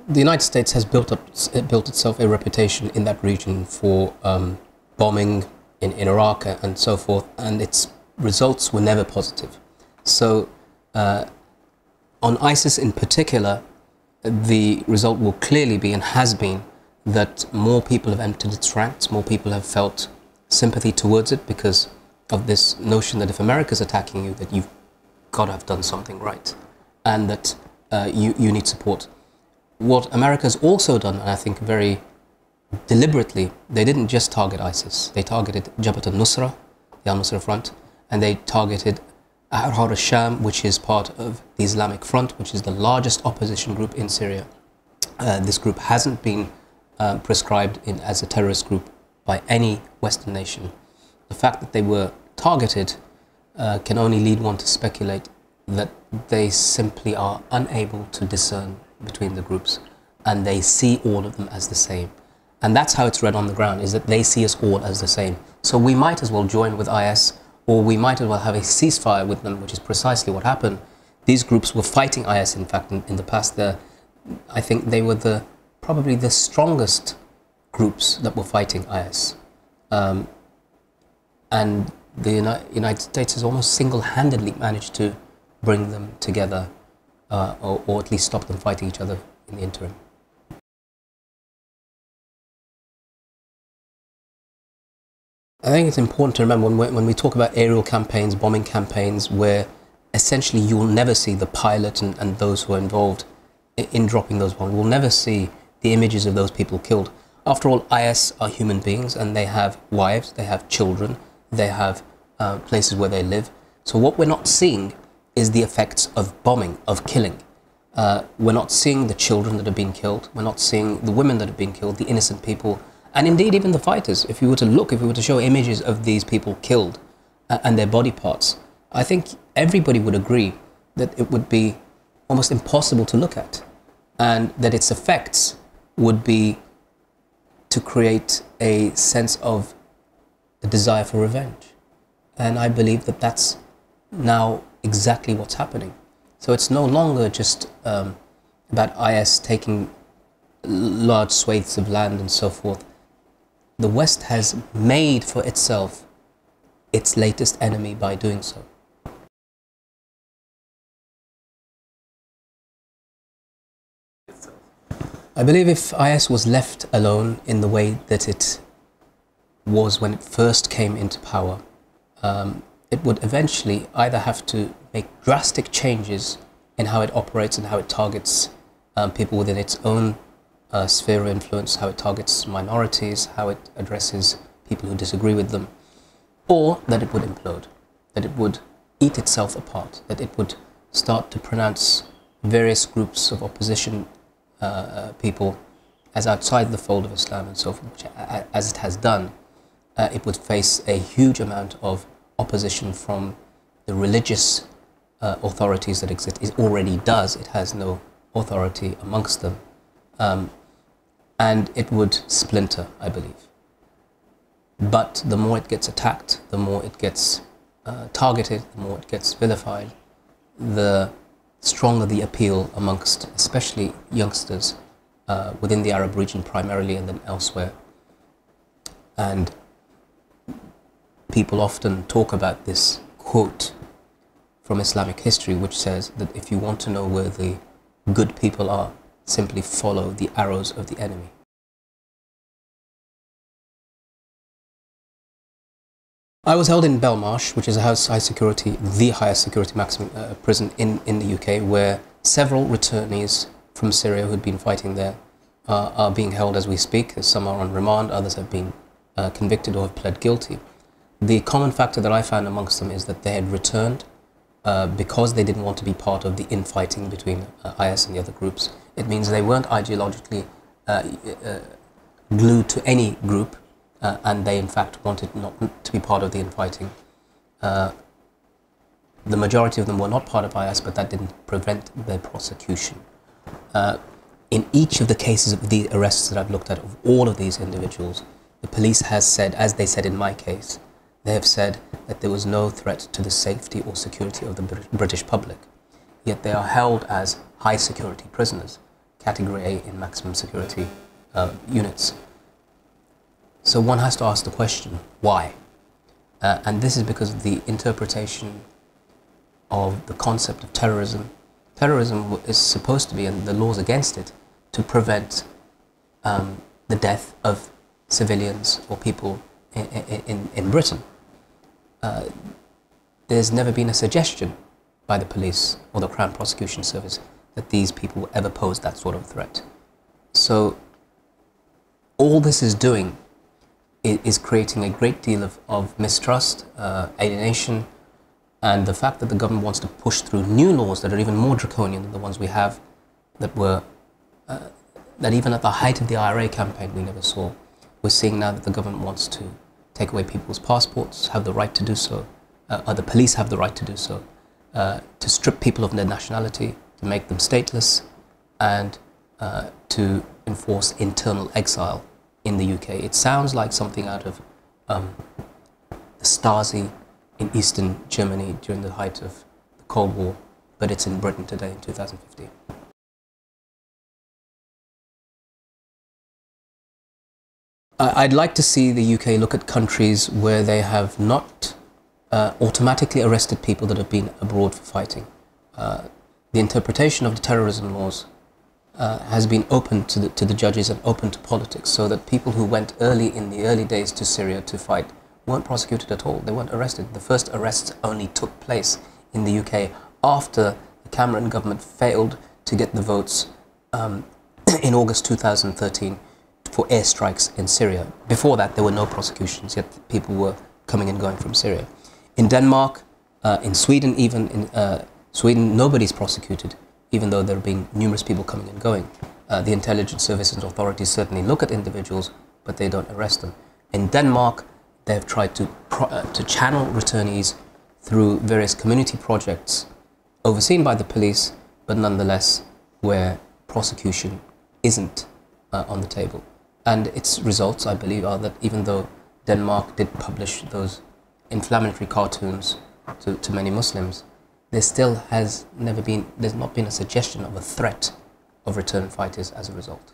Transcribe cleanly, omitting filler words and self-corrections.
the United States has built itself a reputation in that region for bombing in Iraq and so forth, and its results were never positive. So on ISIS in particular, the result will clearly be, and has been, that more people have entered its ranks, more people have felt sympathy towards it because of this notion that if America's attacking you, that you've got to have done something right, and that you need support. What America's also done, and I think very deliberately, they didn't just target ISIS. They targeted Jabhat al-Nusra, the al-Nusra Front, and they targeted Ahrar al-Sham, which is part of the Islamic Front, which is the largest opposition group in Syria. This group hasn't been prescribed as a terrorist group by any Western nation. The fact that they were targeted can only lead one to speculate that they simply are unable to discern between the groups, and they see all of them as the same. And that's how it's read on the ground, is that they see us all as the same. So we might as well join with IS, or we might as well have a ceasefire with them, which is precisely what happened. These groups were fighting IS, in fact, in the past. I think they were probably the strongest groups that were fighting IS. And the United States has almost single-handedly managed to bring them together, or at least stop them fighting each other in the interim. I think it's important to remember when we talk about aerial campaigns, bombing campaigns, where essentially you will never see the pilot and those who are involved in dropping those bombs. We'll never see the images of those people killed. After all, IS are human beings, and they have wives, they have children, they have places where they live. So what we're not seeing is the effects of bombing, of killing. We're not seeing the children that have been killed. We're not seeing the women that have been killed, the innocent people, and indeed even the fighters. If we were to show images of these people killed and their body parts, I think everybody would agree that it would be almost impossible to look at, and that its effects would be to create a sense of a desire for revenge. And I believe that that's now exactly what's happening. So it's no longer just about IS taking large swathes of land and so forth. The West has made for itself its latest enemy by doing so. I believe if IS was left alone in the way that it was when it first came into power, it would eventually either have to make drastic changes in how it operates and how it targets people within its own sphere of influence, how it targets minorities, how it addresses people who disagree with them, or that it would implode, that it would eat itself apart, that it would start to pronounce various groups of opposition people as outside the fold of Islam and so forth, which, as it has done, it would face a huge amount of opposition from the religious authorities that exist. It already does. It has no authority amongst them. And it would splinter, I believe. But the more it gets attacked, the more it gets targeted, the more it gets vilified, the stronger the appeal amongst especially youngsters within the Arab region primarily, and then elsewhere. And people often talk about this quote from Islamic history, which says that if you want to know where the good people are, simply follow the arrows of the enemy. I was held in Belmarsh, which is the highest security maximum prison in the UK, where several returnees from Syria who'd been fighting there are being held as we speak. Some are on remand, others have been convicted or have pled guilty. The common factor that I found amongst them is that they had returned because they didn't want to be part of the infighting between IS and the other groups. It means they weren't ideologically glued to any group, and they in fact wanted not to be part of the infighting. The majority of them were not part of IS, but that didn't prevent their prosecution. In each of the cases of the arrests that I've looked at of all of these individuals, the police has said, as they said in my case, they have said that there was no threat to the safety or security of the British public. Yet they are held as high security prisoners, category A in maximum security units. So one has to ask the question, why? And this is because of the interpretation of the concept of terrorism. Terrorism is supposed to be, and the laws against it, to prevent the death of civilians or people in Britain. There's never been a suggestion by the police or the Crown Prosecution Service that these people ever posed that sort of threat. So all this is doing is creating a great deal of mistrust, alienation, and the fact that the government wants to push through new laws that are even more draconian than the ones we have, that even at the height of the IRA campaign we never saw. We're seeing now that the government wants to take away people's passports, have the right to do so, or the police have the right to do so, to strip people of their nationality, to make them stateless, and to enforce internal exile in the UK. It sounds like something out of the Stasi in Eastern Germany during the height of the Cold War, but it's in Britain today in 2015. I'd like to see the UK look at countries where they have not automatically arrested people that have been abroad for fighting. The interpretation of the terrorism laws has been open to the judges and open to politics, so that people who went in the early days to Syria to fight weren't prosecuted at all. They weren't arrested. The first arrests only took place in the UK after the Cameron government failed to get the votes in August 2013 for airstrikes in Syria. Before that, there were no prosecutions, yet people were coming and going from Syria. In Denmark, in Sweden, even in Sweden, nobody's prosecuted, even though there have been numerous people coming and going. The intelligence services and authorities certainly look at individuals, but they don't arrest them. In Denmark, they've tried to channel returnees through various community projects overseen by the police, but nonetheless where prosecution isn't on the table. And its results, I believe, are that even though Denmark did publish those inflammatory cartoons to many Muslims, there's not been a suggestion of a threat of return fighters as a result.